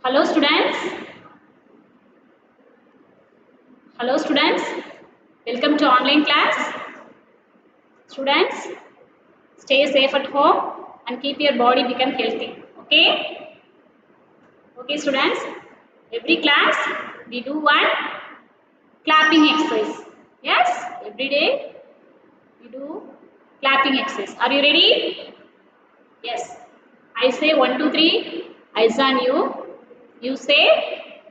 Hello students. Hello students. Welcome to online class. Students, stay safe at home and keep your body become healthy. Okay? Okay students. Every class we do one clapping exercise. Yes? Every day we do clapping exercise. Are you ready? Yes. I say 1, 2, 3. Eyes on you. You say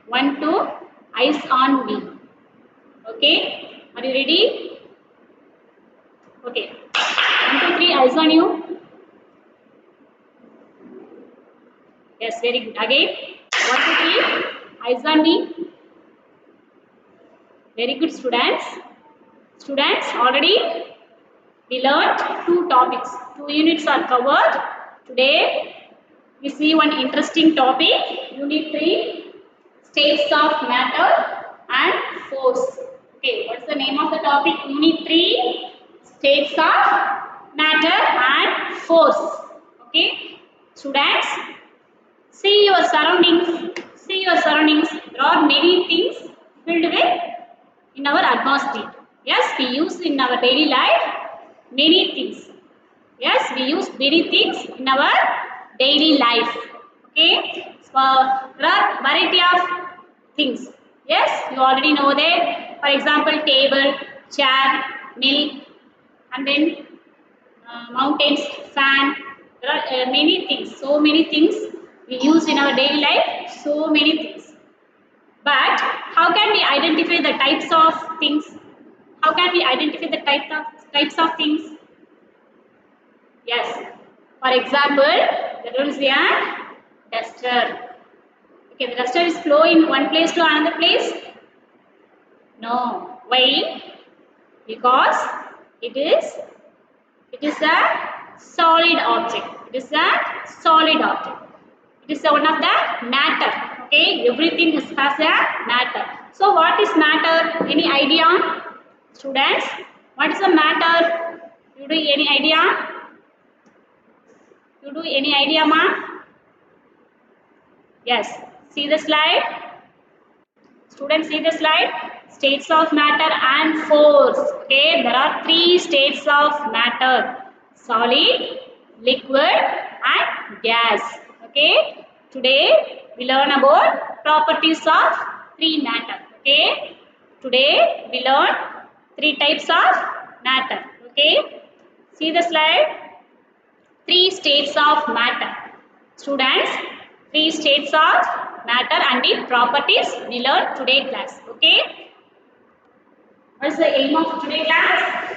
1, 2. Eyes on me. Okay, are you ready? Okay, 1, 2, 3, eyes on you. Yes, very good. Again, 1, 2, 3, eyes on me. Very good, students. Students, already we learned 2 topics. 2 units are covered. Today, we see one interesting topic. Unit 3, states of matter and force. Okay, what's the name of the topic? Unit 3, states of matter and force. Okay, students, see your surroundings. See your surroundings. There are many things filled with in our atmosphere. Yes, we use in our daily life many things. Yes, we use many things in our daily life. Okay, so there are variety of things. Yes, you already know that. For example, table, chair, milk, and then mountains, fan. There are many things. So many things we use in our daily life. So many things. But how can we identify the types of things? How can we identify the types of things? Yes. For example, there is a duster. Okay, the duster is flow in one place to another place? No. Why? Because it is a solid object. It is a solid object. It is one of the matter. Okay, everything has a matter. So what is matter? Any idea? Students, what is the matter? You do any idea? You do any idea, ma? Yes. See the slide. Students, see the slide. States of matter and force. Okay, there are 3 states of matter: solid, liquid, and gas. Okay, today we learn about properties of 3 matter. Okay, today we learn 3 types of matter. Okay, see the slide. 3 states of matter. Students, 3 states of matter and its properties we learn today class. Okay. What is the aim of today class?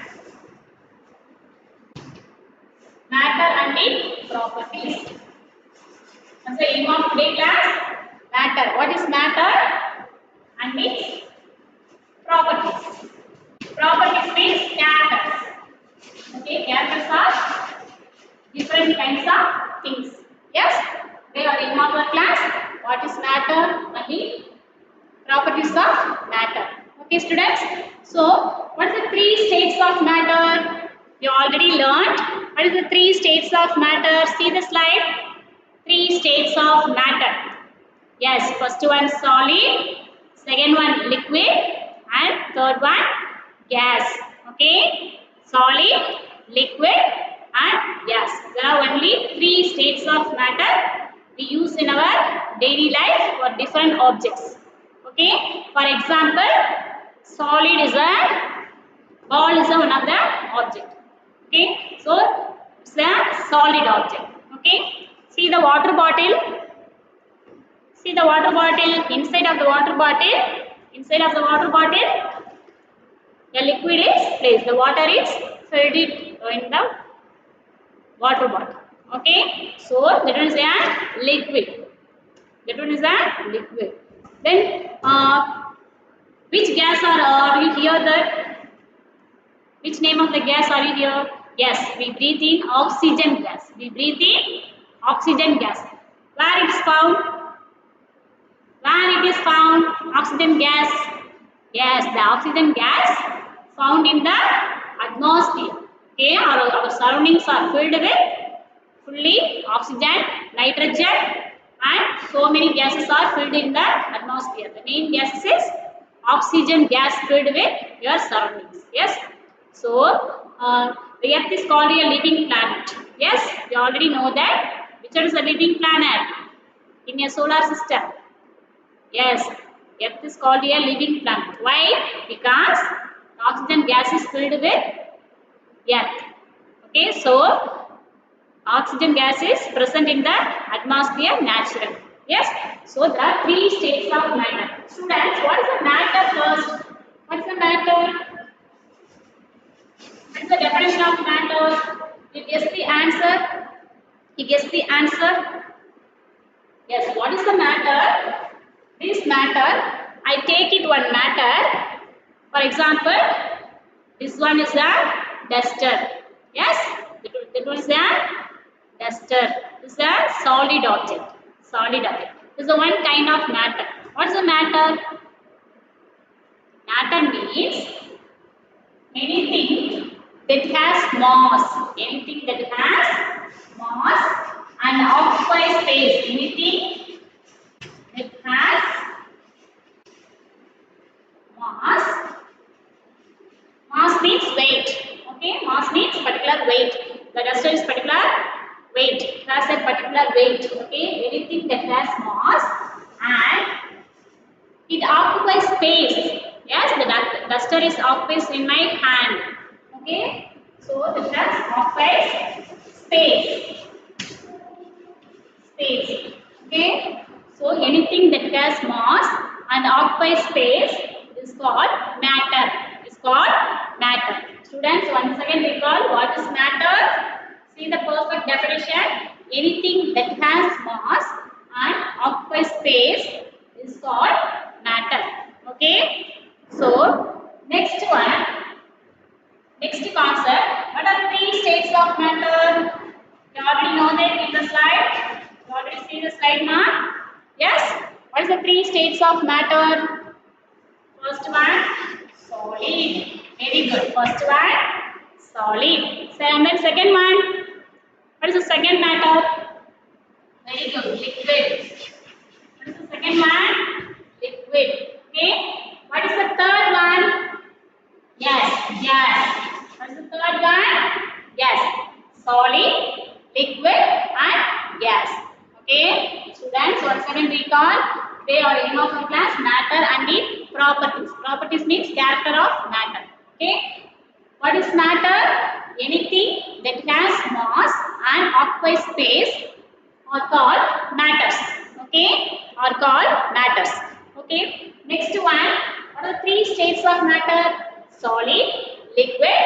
Matter and its properties. What's the aim of today class? Matter. What is matter and its properties? Properties means characters. Okay, characters are different kinds of things. Yes, they are in our class. What is matter and the properties of matter? Okay, students. So, what is the 3 states of matter? You already learned. What is the 3 states of matter? See the slide. 3 states of matter. Yes, first one solid, second one liquid, and third one gas. Okay, solid, liquid, and gas. There are only 3 states of matter we use in our daily life for different objects. Okay, for example, solid is a ball is a one of the object. Okay, so it's a solid object. Okay, see the water bottle. See the water bottle, inside of the water bottle, the liquid is placed. The water is filled in the water bottle. Okay, so that one is a liquid. That one is a liquid. Then, which gas are you hear that? Which name of the gas are you here? Yes, we breathe in oxygen gas. We breathe in oxygen gas. Where it is found? Where it is found? Oxygen gas. Yes, the oxygen gas found in the atmosphere. Okay, our surroundings are filled with fully oxygen, nitrogen, and so many gases are filled in the atmosphere. The main gases is oxygen gas filled with your surroundings. Yes. So the Earth is called a living planet. Yes, you already know that. Which one is a living planet in your solar system? Yes, Earth is called a living planet. Why? Because oxygen gas is filled with Earth. Okay, so oxygen gas is present in the atmosphere naturally. Yes, so there are three states of matter. Students, what is the matter first? What is the matter? What is the definition of matter? You guess the answer. You guess the answer. Yes, what is the matter? This matter, I take it one matter. For example, this one is a duster. Yes, that one is a duster. This is a solid object. Solid object. This is one kind of matter. What is the matter? Matter means anything that has mass. Anything that has mass and occupies space. Anything that has mass. Mass means weight. Okay, mass means particular weight. The duster is particular weight. It has a particular weight. Okay, anything that has mass and it occupies space. Yes, the duster is occupies in my hand. Okay, so the dust occupies space. Space. Okay, so anything that has mass and occupies space is called matter. Is called matter. Students, once again recall what is matter. See the perfect definition. Anything that has mass and occupies space is called matter. Okay. So next one, next concept. What are three states of matter? You already know that in the slide. You already see the slide now. Yes. What is the three states of matter? First one, solid. Very good. First one, solid. And then second one, what is the second matter? Very good. Liquid. What is the second one? Liquid. Okay. What is the third one? Yes. Yes. What is the third one? Yes. Solid, liquid, and gas. Okay. Students, once again recall. They are aim of the class matter and the properties. Properties means character of matter. Okay. What is matter? Anything that has mass and occupies space are called matters. Okay, are called matters. Okay, next one. What are the three states of matter? Solid, liquid,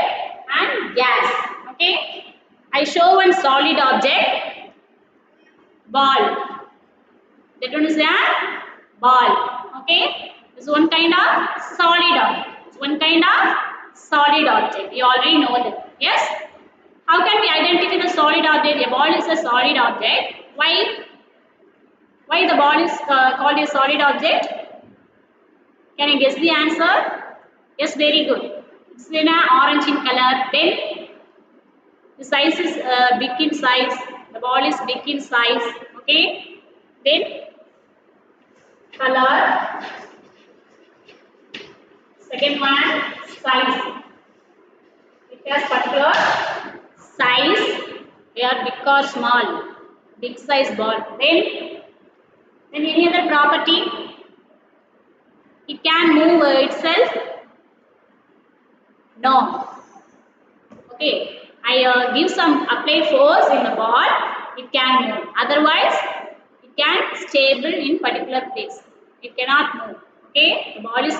and gas. Okay, I show one solid object, ball. That one is a ball. Okay, this is one kind of solid object. It's one kind of solid object. You already know that. Yes. How can we identify the solid object? A ball is a solid object. Why? Why the ball is called a solid object? Can you guess the answer? Yes, very good. It's in a orange in color. Then the size is big in size. The ball is big in size. Okay. Then color. Second one, size. It has particular size. They are big or small. Big size ball. Then any other property? It can move itself? No. Okay. I give some apply force in the ball. It can move. Otherwise, it can stable in particular place. It cannot move. Okay. The ball is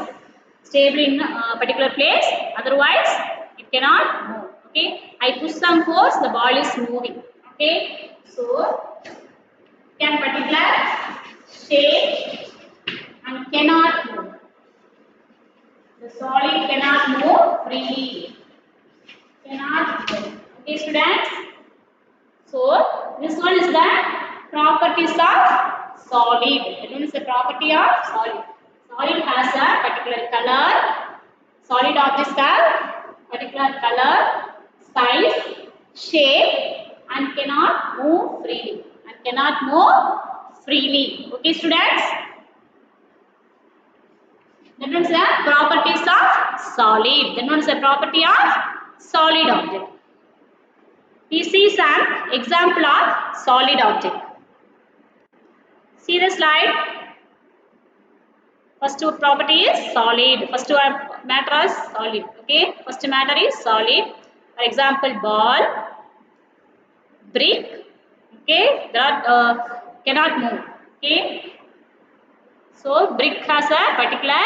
stable in a particular place. Otherwise, it cannot move. Okay. I push some force. The ball is moving. Okay. So, can particular shape and cannot move. The solid cannot move freely. Cannot move. Okay, students. So this one is the properties of solid. That one is the property of solid. Solid has a particular color. Solid objects have particular color, size, shape, and cannot move freely. And cannot move freely. Okay, students? That means the properties of solid. That means the property of solid object. We see some example of solid object. See the slide. First property is solid. First matter is solid. Okay. First matter is solid. For example, ball, brick. Okay. That cannot move. Okay. So brick has a particular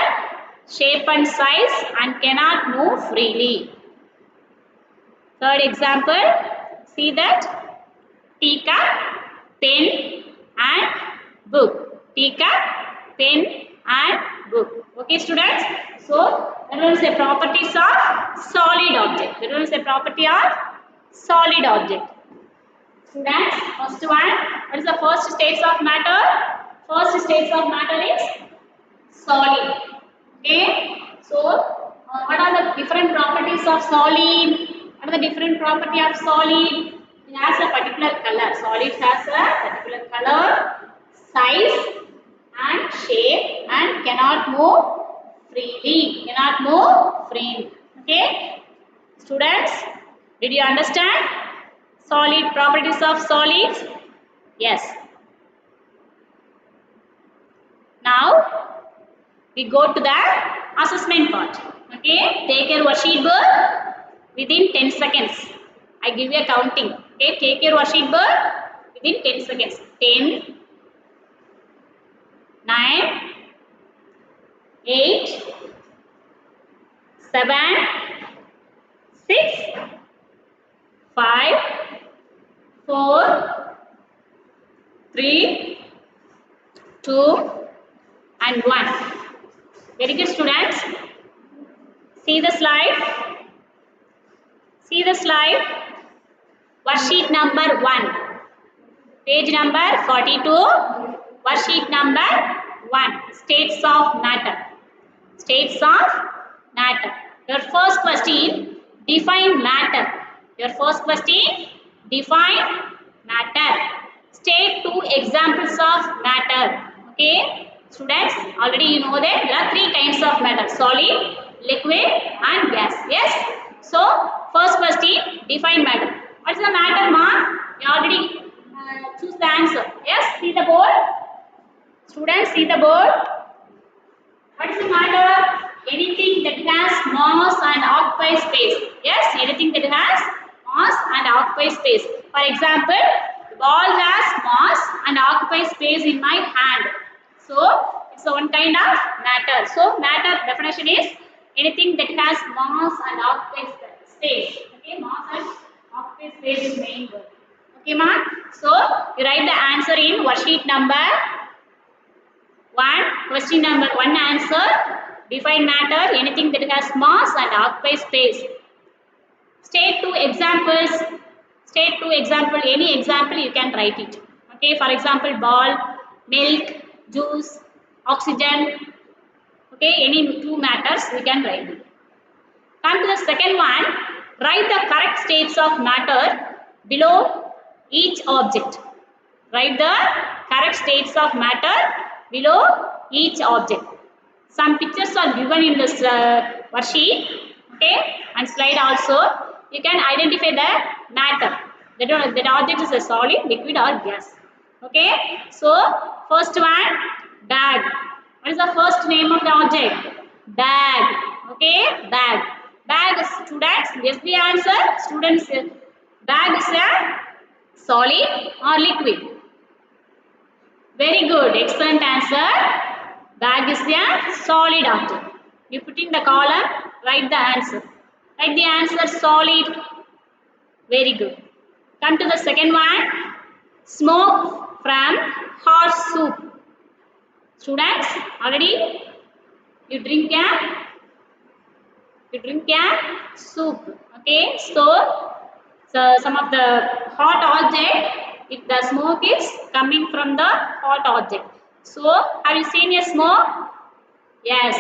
shape and size and cannot move freely. Third example. See that teacup, pen and book. Teacup, pen and book. Okay, students. So that was the properties of solid object. That was the property of solid object. Students, first one. What is the first states of matter? First states of matter is solid. Okay. So what are the different properties of solid? What are the different property of solid? It has a particular color. Solid has a particular color, size and shape and cannot move freely. Cannot move freely. Okay. Students, did you understand? Solid properties of solids? Yes. Now we go to the assessment part. Okay, take your worksheet book within 10 seconds. I give you a counting. Okay, take your worksheet book within 10 seconds. 10, 9, 8, 7, 6, 5, 4, 3, 2 and 1. Very good, students. See the slide. See the slide. Worksheet number 1. Page number 42. Worksheet number 1. States of matter. States of matter. Your first question, define matter. Your first question, define matter. State 2 examples of matter. Okay. Students, already you know that there are 3 kinds of matter. Solid, liquid and gas. Yes. So, first question, define matter. What is the matter, ma? You already choose the answer. Yes, see the board. Students, see the board. What is the matter? Anything that has mass and occupies space. Yes, anything that has mass and occupies space. For example, the ball has mass and occupies space in my hand. So, it's a one kind of matter. So, matter definition is anything that has mass and occupies space. Okay, mass and occupies space is main word. Okay, ma? So, you write the answer in worksheet number 1. Question number 1 answer. Define matter, anything that has mass and occupies space. State 2 examples. State 2 example, any example you can write it. Okay, for example, ball, milk, juice, oxygen. Okay, any 2 matters we can write it. Come to the second one. Write the correct states of matter below each object. Write the correct states of matter below each object. Some pictures are given in this worksheet, okay, and slide also. You can identify the matter. That object is a solid, liquid or gas. Okay. So, first one, bag. What is the first name of the object? Bag. Okay, bag. Bag, students, guess the answer. Students, bag is a solid or liquid? Very good, excellent answer. Bag is a solid object. You put in the column, write the answer. Write the answer solid. Very good. Come to the second one. Smoke from horse soup. Students, already you drink a soup. Okay, so some of the hot object, if the smoke is coming from the hot object. So, have you seen a smoke? Yes.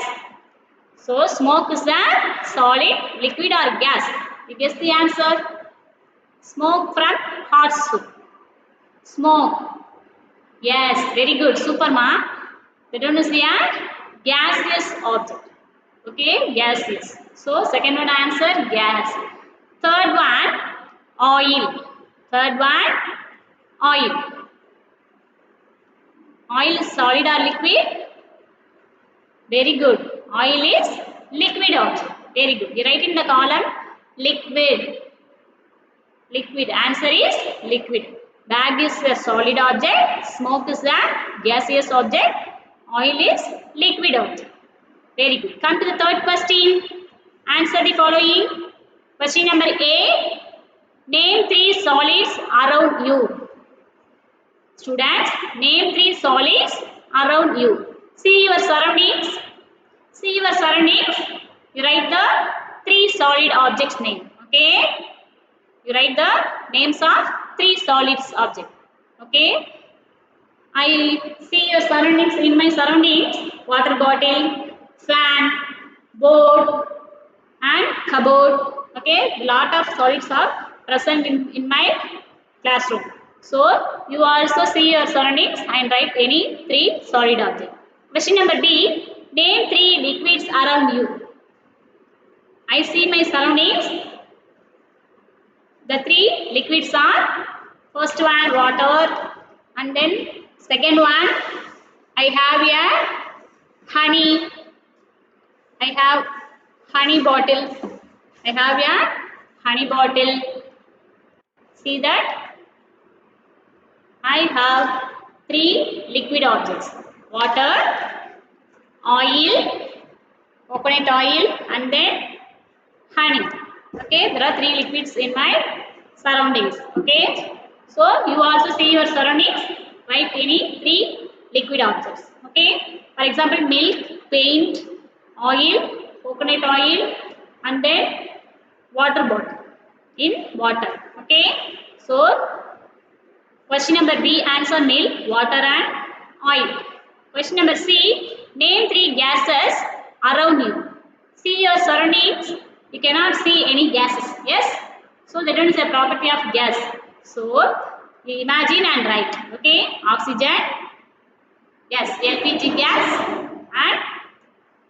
So, smoke is a solid, liquid or gas? You guess the answer. Smoke from hot soup. Smoke. Yes, very good. Super, ma. That one is a gaseous object. Okay, gaseous. So, second one answer, gas. Third one, oil. Third one, oil. Oil is solid or liquid? Very good. Oil is liquid object. Very good. You write in the column liquid. Liquid. Answer is liquid. Bag is a solid object. Smoke is a gaseous object. Oil is liquid object. Very good. Come to the third question. Answer the following. Question number A. Name three solids around you. Students, name three solids around you. See your surroundings. See your surroundings. You write the three solid objects name. Okay. You write the names of three solids object. Okay. I see your surroundings. In my surroundings, water bottle, fan, board, and cupboard. Okay. Lot of solids are present in my classroom. So you also see your surroundings and write any three solid objects. Question number B. Name three liquids around you. I see my surroundings. The three liquids are first one water, and then second one I have a honey. I have honey bottle. I have a honey bottle. See that I have three liquid objects: water, oil, coconut oil, and then honey. Okay, there are three liquids in my surroundings. Okay, so you also see your surroundings, write any three liquid objects. Okay, for example, milk, paint, oil, coconut oil, and then water bottle in water. Okay, so question number B, answer milk, water, and oil. Question number C, name three gases around you. See your surroundings. You cannot see any gases. Yes? So that is a property of gas. So you imagine and write. Okay? Oxygen. Yes, LPG gas and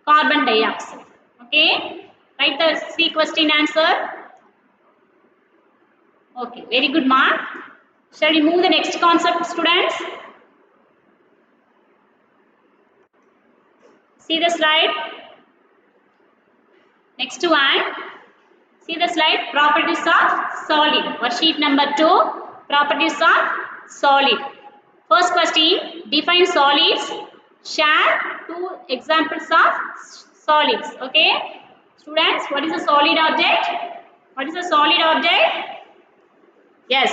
carbon dioxide. Okay? Write the C question answer. Okay, very good, mark. Shall we move the next concept, students? See the slide. Next one. See the slide. Properties of solid. Worksheet number 2. Properties of solid. First question. Define solids. Share two examples of solids. Okay. Students, what is a solid object? What is a solid object? Yes.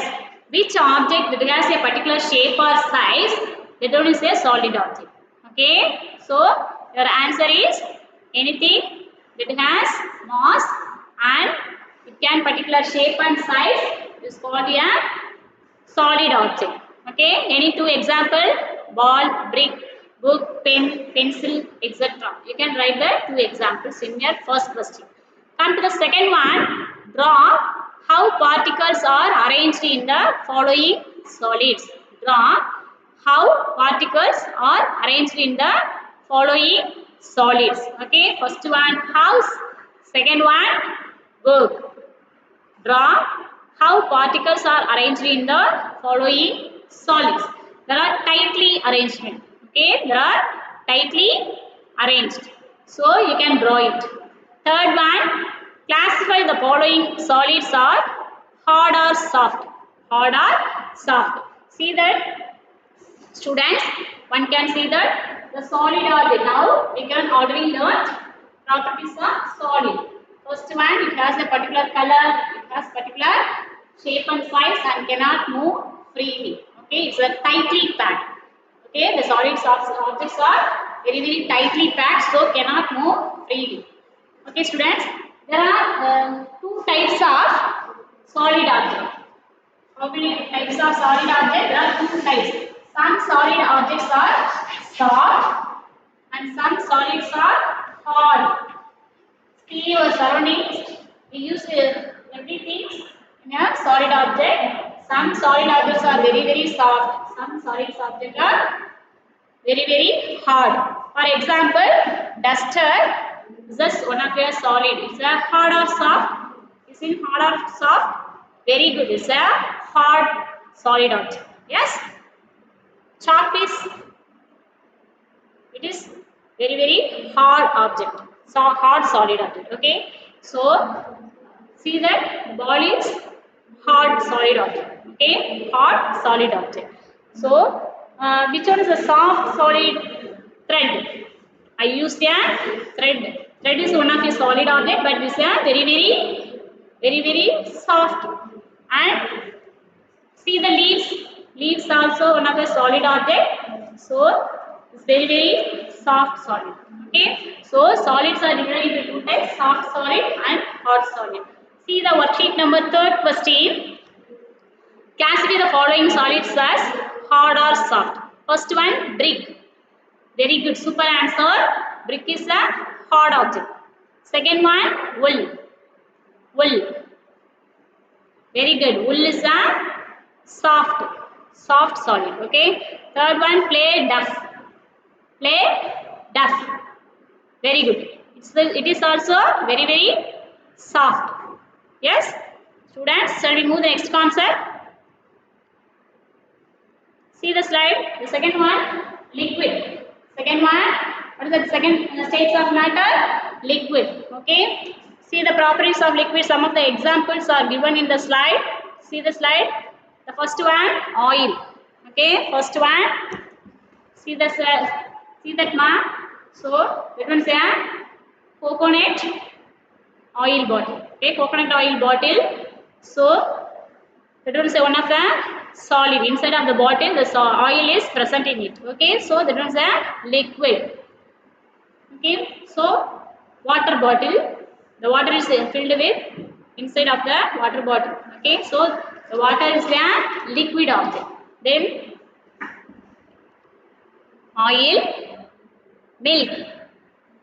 Which object that has a particular shape or size, that one is a solid object. Okay. So, your answer is anything that has mass and it can particular shape and size is called a solid object. Okay. Any two example, ball, brick, book, pen, pencil, etc. You can write the two examples in your first question. Come to the second one. Draw how particles are arranged in the following solids. Draw how particles are arranged in the following solids. Okay. First one house. Second one book. Draw how particles are arranged in the following solids. There are tightly arrangement. Okay, there are tightly arranged. So you can draw it. Third one, classify the following solids are hard or soft. Hard or soft. See that, students, one can see that the solid object. Now we can already learn properties of solid. First one, it has a particular color, it has particular shape and size and cannot move freely. Okay, it's a tightly packed. Okay, the solids objects are very tightly packed, so cannot move freely. Okay, students, there are two types of solid objects. How many types of solid objects? There are two types. Some solid objects are soft and some solids are hard. See your surroundings. We use everything in a solid object. Some solid objects are very soft. some solid objects are very hard. For example, duster is just one of your solid. It's a hard or soft. Is it hard or soft? Very good. It's a hard solid object. Yes. Chalk is, it is very hard object. So hard solid object. Okay. So see that ball is hard solid object. Okay. Hard solid object. So which one is a soft solid? Thread. I used a thread. Thread is one of a solid object, but this is a very soft. And see the leaves. Leaves also one of a solid object. So it's very soft solid. Okay. So solids are divided into two types: soft solid and hard solid. See the worksheet number 3rd question. Classify the following solids as hard or soft. First one, brick. Very good, super answer. Brick is a hard object. Second one, wool. Wool. Very good. Wool is a soft solid. Okay. Third one, play duff. Play duff. Very good. It is also very soft. Yes. Students, shall we move the next concept? See the slide. The second one, liquid. Second one, what is the second states of matter? Liquid. Okay. See the properties of liquid. Some of the examples are given in the slide. See the slide. The first one, oil. Okay. First one. See that mark. So that one say coconut oil bottle. Okay. Coconut oil bottle. So that one is one of the solid. Inside of the bottle, the oil is present in it. Okay, so that one is a liquid. Okay, so water bottle. The water is filled with inside of the water bottle. Okay, so the water is a liquid object. Then oil, milk.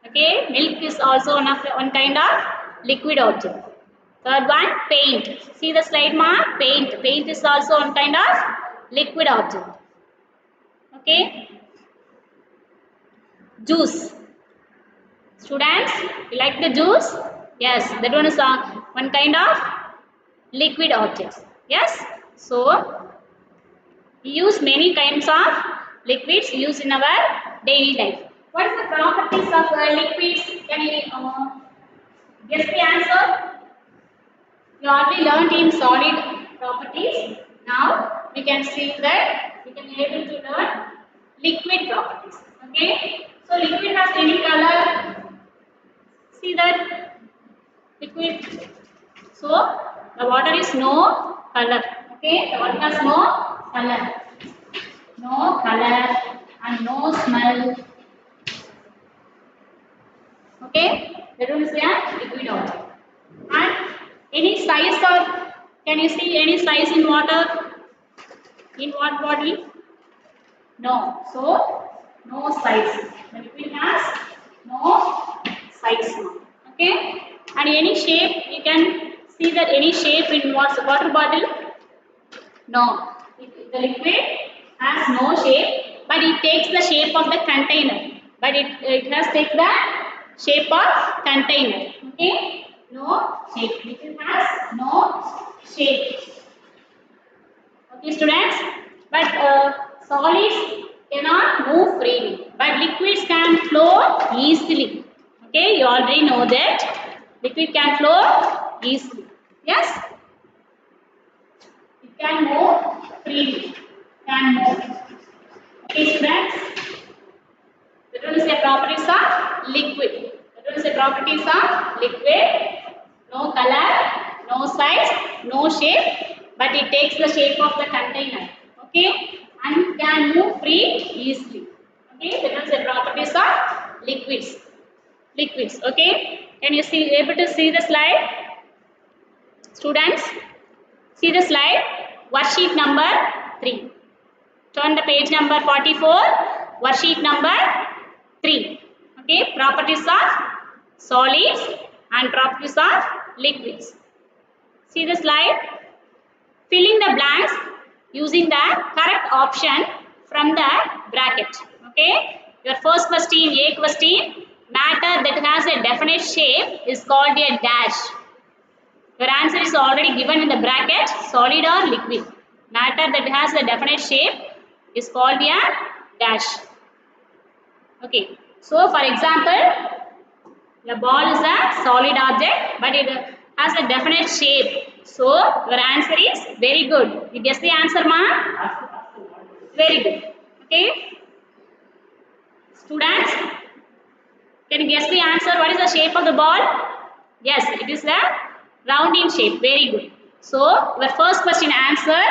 Okay, milk is also one kind of liquid object. Third one, paint. See the slide mark? Paint. Paint is also one kind of liquid object. Okay. Juice. Students, you like the juice? Yes, that one is one kind of liquid objects. Yes. So, we use many kinds of liquids used in our daily life. What is the properties of liquids? Can you guess the answer? You already learned in solid properties. Now we can see that we can be able to learn liquid properties. Okay. So liquid has any color. See that liquid. So the water is no color. Okay. The water has no color. No color and no smell. Okay. That one is a liquid object. And any size or can you see any size in water? In what body? No. So no size. The liquid has no size now. Okay. And any shape you can see that any shape in water bottle? No. The liquid has no shape, but it takes the shape of the container. But it has taken the shape of container. Okay. No shape. Liquid has no shape. Okay, students. But solids cannot move freely. But liquids can flow easily. Okay, you already know that liquid can flow easily. Yes. It can move freely. Can move. Okay, students. That one is the properties of liquid. That one is the properties of liquid. No color, no size, no shape, but it takes the shape of the container. Okay, and can move free easily. Okay, that is the properties of liquids. Liquids. Okay, can you see able to see the slide, students? See the slide. Worksheet number 3. Turn the page number 44. Worksheet number 3. Okay, properties of solids and properties of liquids. See the slide. Filling the blanks. using the correct option from the bracket. Okay. Your first question, A question, matter that has a definite shape is called a dash. Your answer is already given in the bracket, solid or liquid. Matter that has a definite shape is called a dash. Okay. So, for example, the ball is a solid object, but it has a definite shape. So, your answer is very good. You guess the answer, ma? Very good. Okay. Students, can you guess the answer? What is the shape of the ball? Yes, it is a round in shape. Very good. So, your first question answer,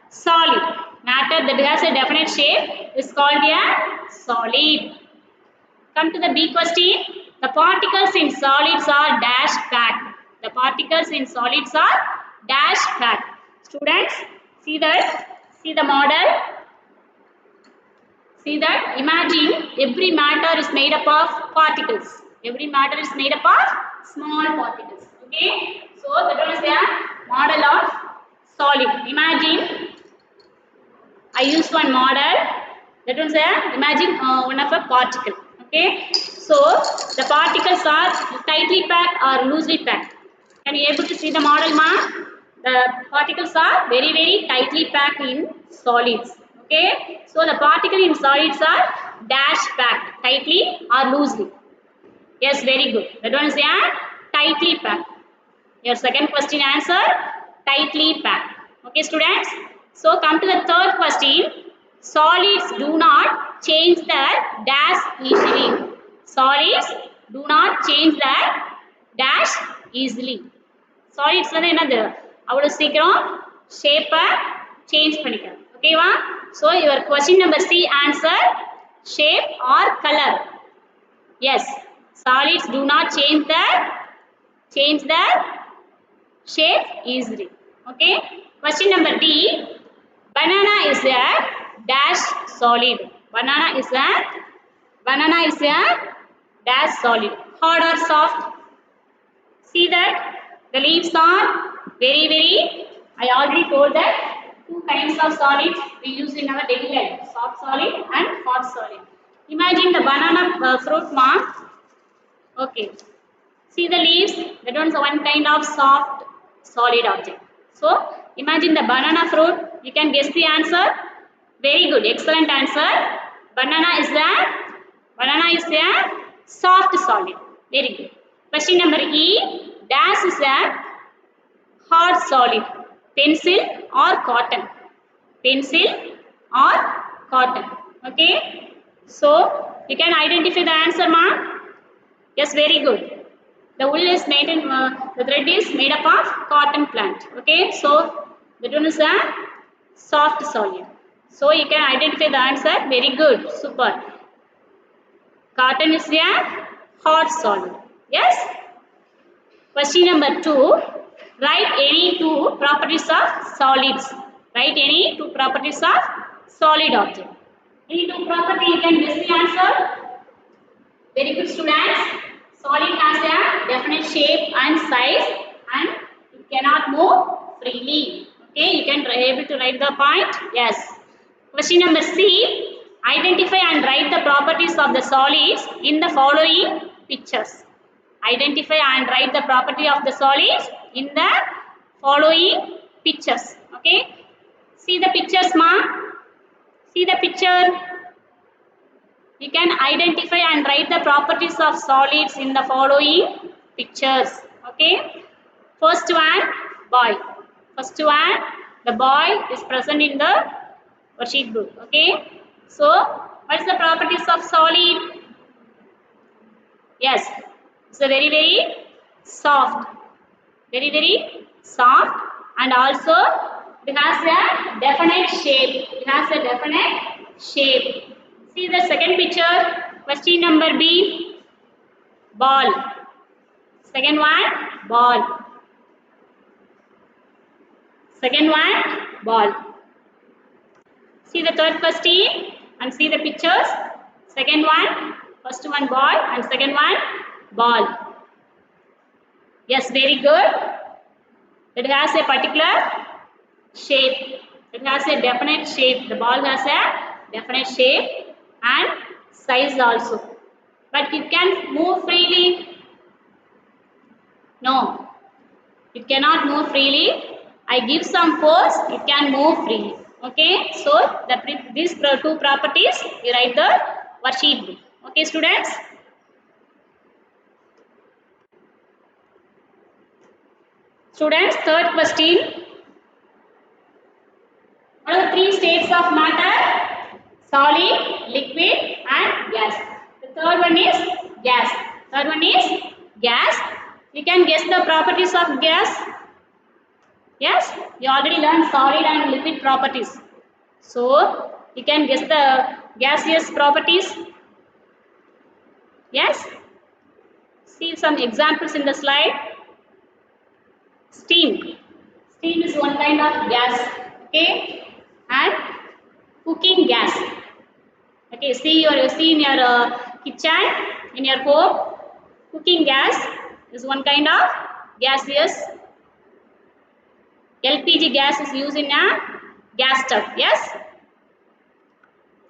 solid. Matter that has a definite shape is called a solid. Come to the B question. The particles in solids are dash packed. The particles in solids are dash packed. Students, see that? See the model? See that? Imagine every matter is made up of particles. Every matter is made up of small particles. Okay? So, that one is the model of solid. Imagine I used one model. That was imagine one of a particle. Okay. So the particles are tightly packed or loosely packed. Can you able to see the model, ma? The particles are very tightly packed in solids. Okay. So the particle in solids are dash packed tightly or loosely. Yes, very good. That one is tightly packed. Your second question answer, tightly packed. Okay, students. So come to the third question. Solids do not change their dash easily. Solids do not change their dash easily. Solids வந்து என்னது அவ்வளவு சீக்கிரம் ஷேப்பை change பண்ணிக்கலாம். ஓகேவா? So your question number C answer, shape or color. Yes, solids do not change their shape easily. Okay. Question number D. Banana is a dash solid. Banana is a dash solid. Hard or soft? See that the leaves are very. I already told that two kinds of solids we use in our daily life: soft solid and hard solid. Imagine the banana fruit, ma. Okay. See the leaves, that one's one kind of soft solid object. So imagine the banana fruit, you can guess the answer. Very good, excellent answer. Banana is a soft solid. Very good. Question number E, dash is a hard solid. Pencil or cotton? Pencil or cotton? Okay. So you can identify the answer, ma. Yes, very good. The wool is made in, the thread is made up of cotton plant. Okay, so that one is a soft solid. So you can identify the answer. Very good, super. Cotton is a hard solid. Yes. Question number 2. Write any two properties of solids. Write any two properties of solid object. Any two property you can guess the answer. Very good, students. Solid has a definite shape and size and it cannot move freely. Okay, you can able to write the point. Yes. Question number C. Identify and write the properties of the solids in the following pictures. Identify and write the property of the solids in the following pictures. Okay. See the pictures, ma. See the picture. You can identify and write the properties of solids in the following pictures. Okay. First one, boy. First one, the boy is present in the worksheet book. Okay. So, what is the properties of solid? Yes, it's a very soft. Very soft, and also it has a definite shape. It has a definite shape. See the second picture, question number B, ball. Second one, ball. Second one, ball. See the third question and see the pictures. Second one, first one ball and second one ball. Yes, very good. It has a particular shape. It has a definite shape. The ball has a definite shape and size also. But it can move freely. No, it cannot move freely. I give some force, it can move freely. Okay, so these two properties you write the worksheet book. Okay, students. Students, third question. What are the three states of matter? Solid, liquid, and gas. The third one is gas. Third one is gas. You can guess the properties of gas. Yes, you already learned solid and liquid properties. So, you can guess the gaseous properties. Yes. See some examples in the slide. Steam. Steam is one kind of gas. Okay. And cooking gas. Okay. See in your kitchen, in your home, cooking gas is one kind of gaseous. LPG gas is used in a gas stove. Yes.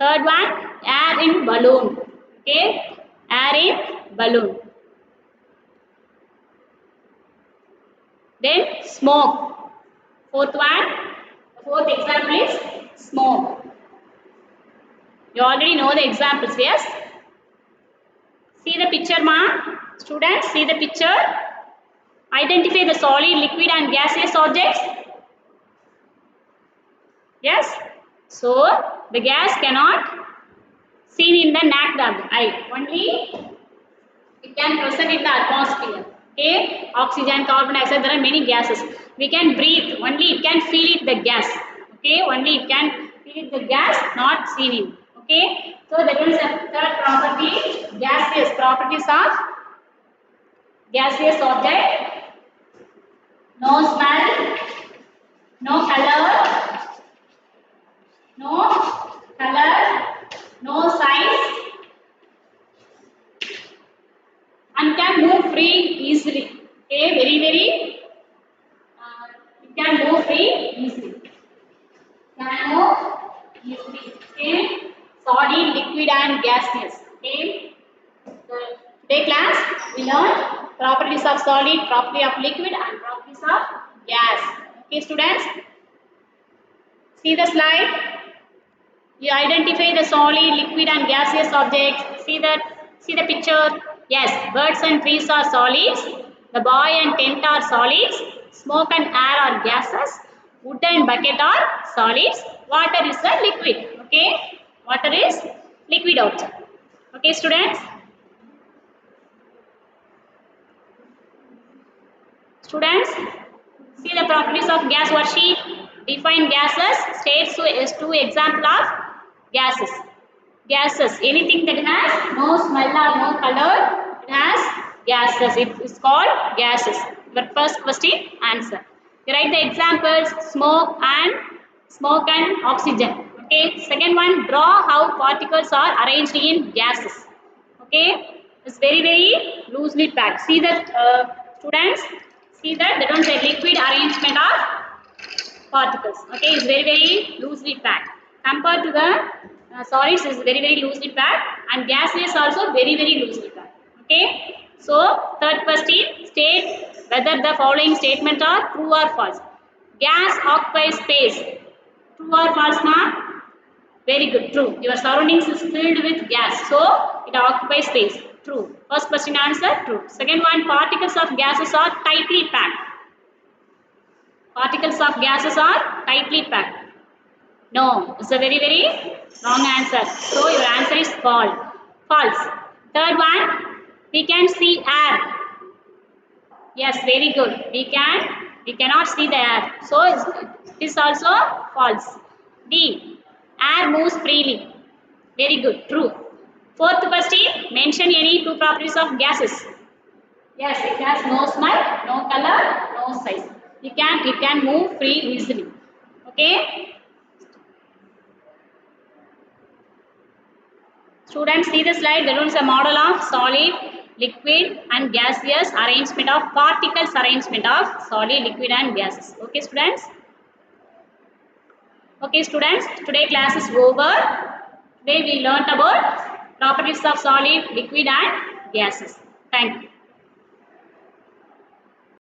Third one, air in balloon. Okay. Air in balloon. Then smoke. Fourth one, fourth example is smoke. You already know the examples, yes? See the picture, ma? Students, see the picture. Identify the solid, liquid and gaseous objects. Yes? So, the gas cannot seen in the naked eye. Only it can present in the atmosphere. Okay, oxygen, carbon dioxide, there are many gases. We can breathe, only it can feel it the gas. Okay, only it can feel it the gas, not seen it. Okay, so that is the third property, gaseous properties of gaseous object. No smell, no color, no color, no size, and can move free easily. Okay, very it can move free easily. Can move easily. Okay, solid, liquid, and gaseous. Okay, so today class we learned properties of solid, property of liquid, and properties of gas. Okay, students, see the slide. You identify the solid, liquid, and gaseous objects. See that. See the picture. Yes, birds and trees are solids. The boy and tent are solids. Smoke and air are gases. Wood and bucket are solids. Water is a liquid. Okay. Water is liquid object. Okay, students. Students, see the properties of gas worksheet. Define gases. States two example of gases. Gases, anything that has no smell or no color, it has gases. It is called gases. Your first question answer. You write the examples smoke and oxygen. Okay. Second one, draw how particles are arranged in gases. Okay. It's very loosely packed. See that students. See that one is a liquid arrangement of particles. Okay, it's very loosely packed. Compared to the solids, is very loosely packed, and gaseous also very loosely packed. Okay, so third question, state whether the following statements are true or false. Gas occupies space. True or false, ma'am? Very good, true. Your surroundings is filled with gas, so it occupies space. True. First question answer, true. Second one, particles of gases are tightly packed. Particles of gases are tightly packed. No, it's a very wrong answer. So your answer is false. False. Third one, we can see air. Yes, very good. We cannot see the air. So it is also false. D, air moves freely. Very good. True. Fourth question, mention any two properties of gases. Yes, it has no smell, no color, no size. It can move free easily. Okay. Students, see the slide. There is a model of solid, liquid, and gaseous arrangement of particles arrangement of solid, liquid, and gases. Okay, students. Okay, students, today class is over. Today we learnt about properties of solid, liquid and gases. Thank you.